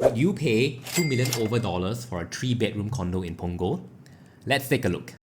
Would you pay $2 million over for a 3-bedroom condo in PUNGGOL? Let's take a look.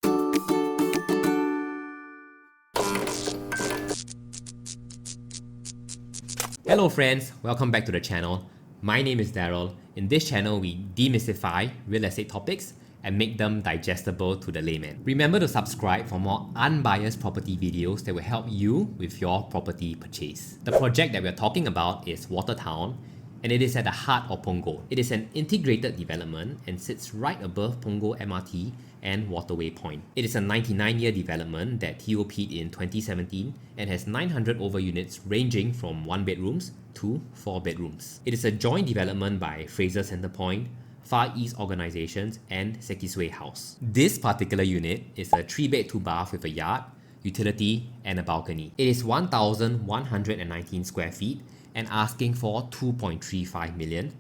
Hello friends, welcome back to the channel. My name is Daryl. In this channel, we demystify real estate topics and make them digestible to the layman. Remember to subscribe for more unbiased property videos that will help you with your property purchase. The project that we're talking about is Watertown, and it is at the heart of PUNGGOL. It is an integrated development and sits right above PUNGGOL MRT and Waterway Point. It is a 99-year development that TOP'd in 2017 and has 900 over units ranging from 1 bedrooms to 4 bedrooms. It is a joint development by Fraser Centrepoint, Far East Organisations and Sekisui House. This particular unit is a 3-bed 2-bath with a yard, utility and a balcony. It is 1,119 square feet and asking for 2.35 million,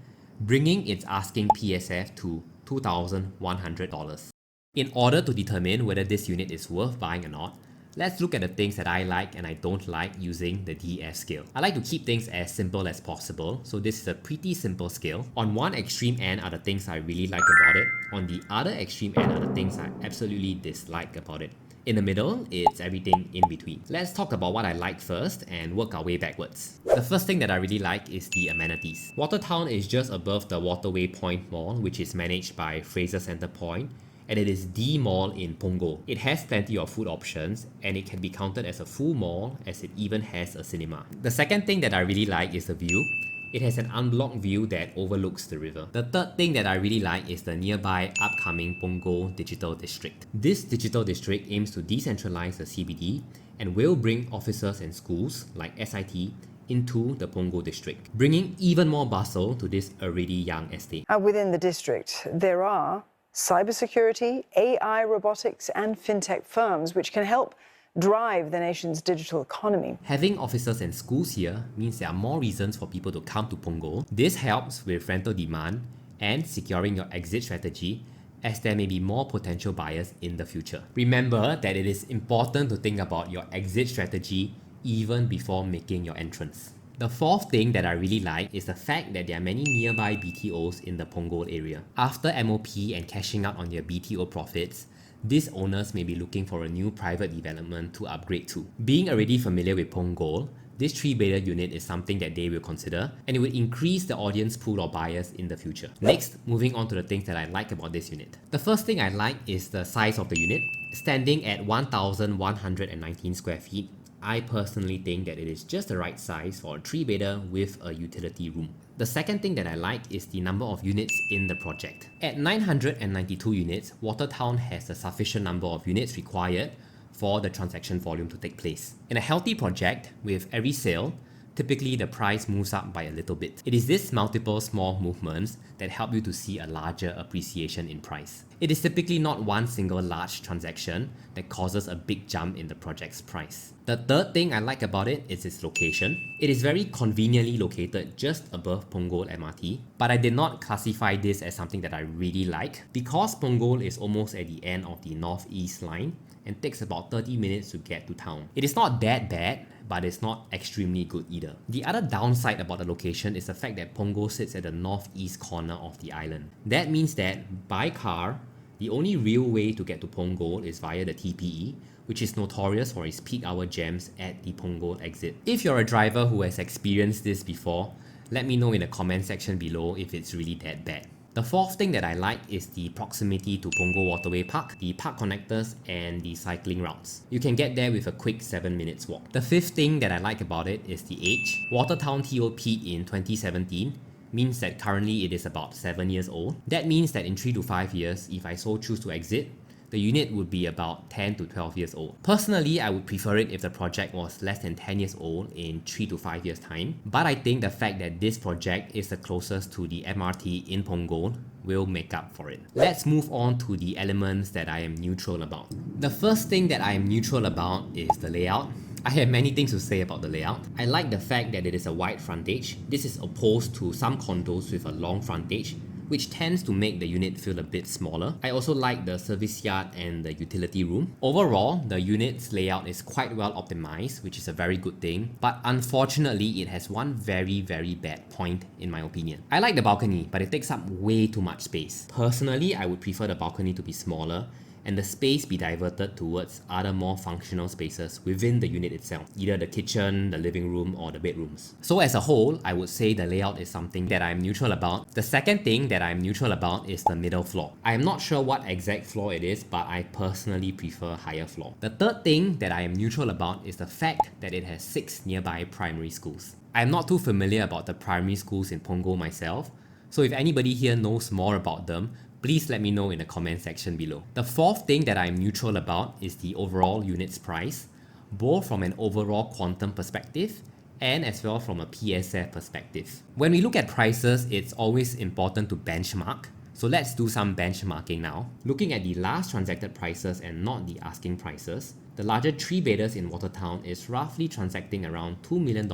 bringing its asking PSF to $2,100. In order to determine whether this unit is worth buying or not, let's look at the things that I like and I don't like using the DF scale. I like to keep things as simple as possible, so this is a pretty simple scale. On one extreme end are the things I really like about it. On the other extreme end are the things I absolutely dislike about it. In the middle, it's everything in between. Let's talk about what I like first and work our way backwards. The first thing that I really like is the amenities. Watertown is just above the Waterway Point Mall, which is managed by Fraser Centrepoint, and it is the mall in PUNGGOL. It has plenty of food options and it can be counted as a full mall as it even has a cinema. The second thing that I really like is the view. It has an unblocked view that overlooks the river. The third thing that I really like is the nearby upcoming PUNGGOL Digital District. This digital district aims to decentralize the CBD and will bring offices and schools like SIT into the PUNGGOL district, bringing even more bustle to this already young estate. Within the district, there are cybersecurity, AI, robotics and fintech firms which can help drive the nation's digital economy. Having offices and schools here means there are more reasons for people to come to PUNGGOL. This helps with rental demand and securing your exit strategy, as there may be more potential buyers in the future. Remember that it is important to think about your exit strategy even before making your entrance. The fourth thing that I really like is the fact that there are many nearby BTOs in the PUNGGOL area. After MOP and cashing out on their BTO profits, these owners may be looking for a new private development to upgrade to. Being already familiar with PUNGGOL, this 3-bedder unit is something that they will consider, and it will increase the audience pool of buyers in the future. Next, moving on to the things that I like about this unit. The first thing I like is the size of the unit. Standing at 1,119 square feet, I personally think that it is just the right size for a 3-bedder with a utility room. The second thing that I like is the number of units in the project. At 992 units, Watertown has a sufficient number of units required for the transaction volume to take place. In a healthy project, with every sale, typically the price moves up by a little bit. It is these multiple small movements that help you to see a larger appreciation in price. It is typically not one single large transaction that causes a big jump in the project's price. The third thing I like about it is its location. It is very conveniently located just above PUNGGOL MRT, but I did not classify this as something that I really like because PUNGGOL is almost at the end of the northeast line and takes about 30 minutes to get to town. It is not that bad, but it's not extremely good either. The other downside about the location is the fact that PUNGGOL sits at the northeast corner of the island. That means that by car, the only real way to get to PUNGGOL is via the TPE, which is notorious for its peak hour jams at the PUNGGOL exit. If you're a driver who has experienced this before, let me know in the comment section below if it's really that bad. The fourth thing that I like is the proximity to PUNGGOL Waterway Park, the park connectors and the cycling routes. You can get there with a quick 7 minutes walk. The fifth thing that I like about it is the age. Watertown TOP'd in 2017 means that currently it is about 7 years old. That means that in 3 to 5 years, if I so choose to exit, the unit would be about 10 to 12 years old. Personally, I would prefer it if the project was less than 10 years old in 3 to 5 years time, but I think the fact that this project is the closest to the MRT in PUNGGOL will make up for it. Let's move on to the elements that I am neutral about. The first thing that I am neutral about is the layout. I have many things to say about the layout. I like the fact that it is a wide frontage. This is opposed to some condos with a long frontage, which tends to make the unit feel a bit smaller. I also like the service yard and the utility room. Overall, the unit's layout is quite well optimized, which is a very good thing, but unfortunately it has one very bad point in my opinion. I like the balcony, but it takes up way too much space. Personally, I would prefer the balcony to be smaller and the space be diverted towards other more functional spaces within the unit itself, either the kitchen, the living room, or the bedrooms. So as a whole, I would say the layout is something that I'm neutral about. The second thing that I'm neutral about is the middle floor. I'm not sure what exact floor it is, but I personally prefer higher floor. The third thing that I am neutral about is the fact that it has 6 nearby primary schools. I'm not too familiar about the primary schools in Punggol myself, so if anybody here knows more about them, please let me know in the comment section below. The fourth thing that I'm neutral about is the overall unit's price, both from an overall quantum perspective and as well from a PSF perspective. When we look at prices, it's always important to benchmark. So let's do some benchmarking now. Looking at the last transacted prices and not the asking prices, the larger 3-bedders in Watertown is roughly transacting around $2 million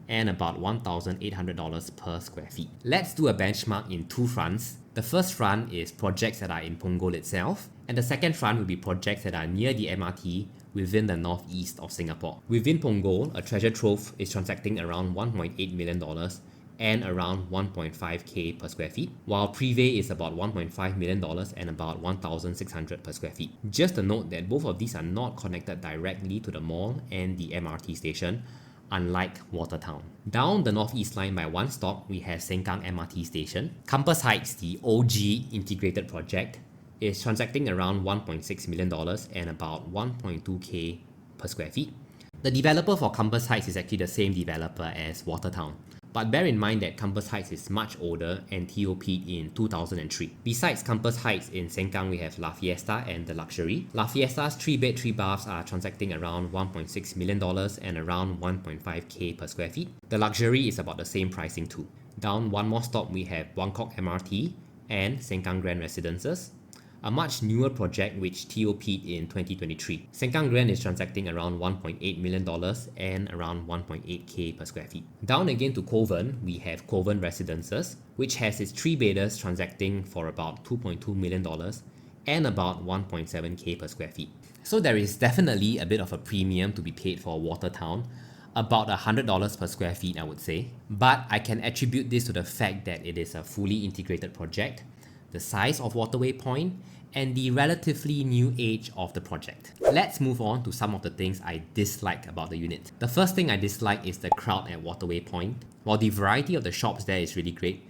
and about $1,800 per square feet. Let's do a benchmark in two fronts. The first front is projects that are in Punggol itself, and the second front will be projects that are near the MRT within the northeast of Singapore. Within Punggol, a treasure trove is transacting around $1.8 million and around 1.5k per square feet, while Privé is about $1.5 million and about 1,600 per square feet. Just a note that both of these are not connected directly to the mall and the MRT station, unlike Watertown. Down the northeast line by one stop, we have Sengkang MRT station. Campus Heights, the OG integrated project, is transacting around $1.6 million and about 1.2k per square feet. The developer for Campus Heights is actually the same developer as Watertown. But bear in mind that Campus Heights is much older and TOP'd in 2003. Besides Campus Heights, in Sengkang we have La Fiesta and The Luxury. La Fiesta's 3-bed 3-baths are transacting around $1.6 million and around 1.5k per square feet. The Luxury is about the same pricing too. Down one more stop we have Buangkok MRT and Sengkang Grand Residences, a much newer project which TOP'd in 2023. Sengkang Grand is transacting around $1.8 million and around 1.8k per square feet. Down again to Kovan, we have Kovan Residences, which has its 3-bedders transacting for about $2.2 million and about 1.7k per square feet. So there is definitely a bit of a premium to be paid for Watertown, about $100 per square feet I would say. But I can attribute this to the fact that it is a fully integrated project, the size of Waterway Point, and the relatively new age of the project. Let's move on to some of the things I dislike about the unit. The first thing I dislike is the crowd at Waterway Point. While the variety of the shops there is really great,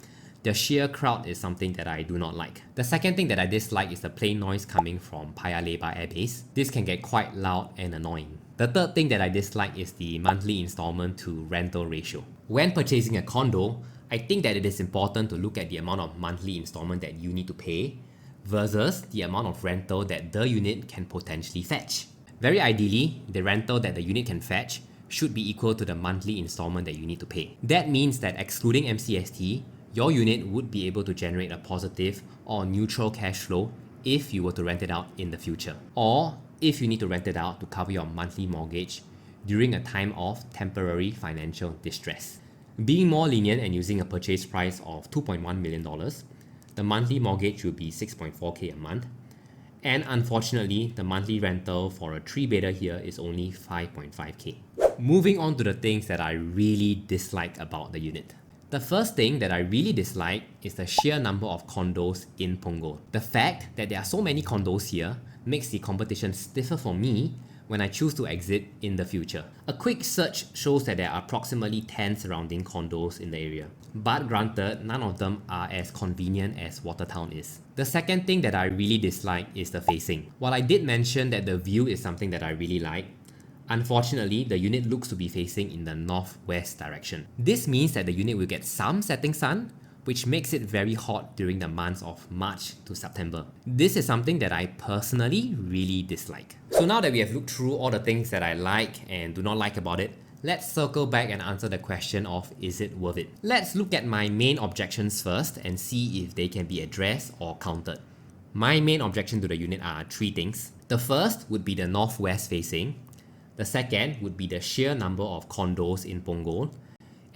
the sheer crowd is something that I do not like. The second thing that I dislike is the plane noise coming from Paya Lebar Air Base. This can get quite loud and annoying. The third thing that I dislike is the monthly installment to rental ratio. When purchasing a condo, I think that it is important to look at the amount of monthly installment that you need to pay versus the amount of rental that the unit can potentially fetch. Very ideally, the rental that the unit can fetch should be equal to the monthly installment that you need to pay. That means that excluding MCST, your unit would be able to generate a positive or neutral cash flow if you were to rent it out in the future, or if you need to rent it out to cover your monthly mortgage during a time of temporary financial distress. Being more lenient and using a purchase price of $2.1 million, the monthly mortgage will be 6.4k a month, and unfortunately, the monthly rental for a 3-bedder here is only 5.5k. Moving on to the things that I really dislike about the unit. The first thing that I really dislike is the sheer number of condos in Punggol. The fact that there are so many condos here makes the competition stiffer for me when I choose to exit in the future. A quick search shows that there are approximately 10 surrounding condos in the area. But granted, none of them are as convenient as Watertown is. The second thing that I really dislike is the facing. While I did mention that the view is something that I really like, unfortunately, the unit looks to be facing in the northwest direction. This means that the unit will get some setting sun, which makes it very hot during the months of March to September. This is something that I personally really dislike. So now that we have looked through all the things that I like and do not like about it, let's circle back and answer the question of is it worth it? Let's look at my main objections first and see if they can be addressed or countered. My main objection to the unit are 3 things. The first would be the northwest facing. The second would be the sheer number of condos in Punggol.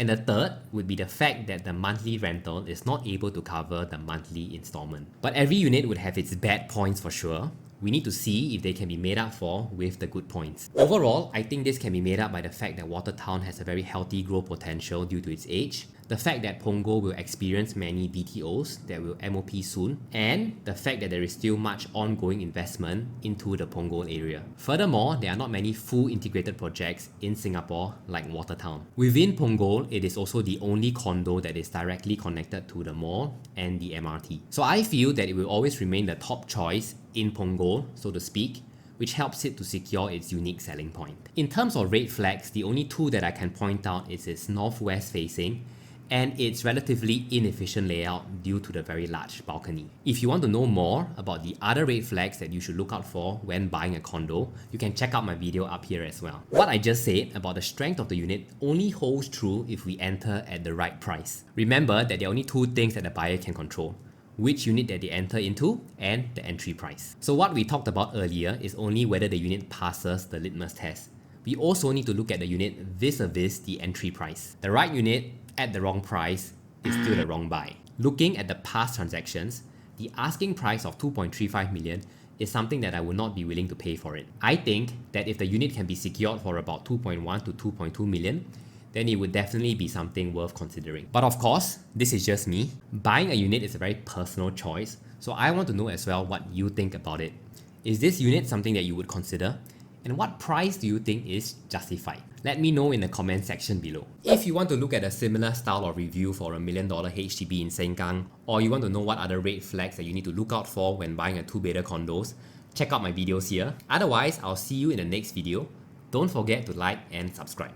And the third would be the fact that the monthly rental is not able to cover the monthly installment. But every unit would have its bad points for sure. We need to see if they can be made up for with the good points. Overall, I think this can be made up by the fact that Watertown has a very healthy growth potential due to its age, the fact that PUNGGOL will experience many BTOs that will MOP soon, and the fact that there is still much ongoing investment into the PUNGGOL area. Furthermore, there are not many full integrated projects in Singapore like Watertown. Within PUNGGOL, it is also the only condo that is directly connected to the mall and the MRT. So I feel that it will always remain the top choice in PUNGGOL, so to speak, which helps it to secure its unique selling point. In terms of red flags, the only two that I can point out is its northwest facing and its relatively inefficient layout due to the very large balcony. If you want to know more about the other red flags that you should look out for when buying a condo, you can check out my video up here as well. What I just said about the strength of the unit only holds true if we enter at the right price. Remember that there are only two things that the buyer can control: which unit that they enter into and the entry price. So what we talked about earlier is only whether the unit passes the litmus test. We also need to look at the unit vis-a-vis the entry price. The right unit at the wrong price is still the wrong buy. Looking at the past transactions, the asking price of 2.35 million is something that I would not be willing to pay for it. I think that if the unit can be secured for about 2.1 to 2.2 million, then it would definitely be something worth considering. But of course, this is just me. Buying a unit is a very personal choice, so I want to know as well what you think about it. Is this unit something that you would consider? And what price do you think is justified? Let me know in the comment section below. If you want to look at a similar style of review for a $1 million HDB in Sengkang, or you want to know what other red flags that you need to look out for when buying a 2-bedder condos, check out my videos here. Otherwise, I'll see you in the next video. Don't forget to like and subscribe.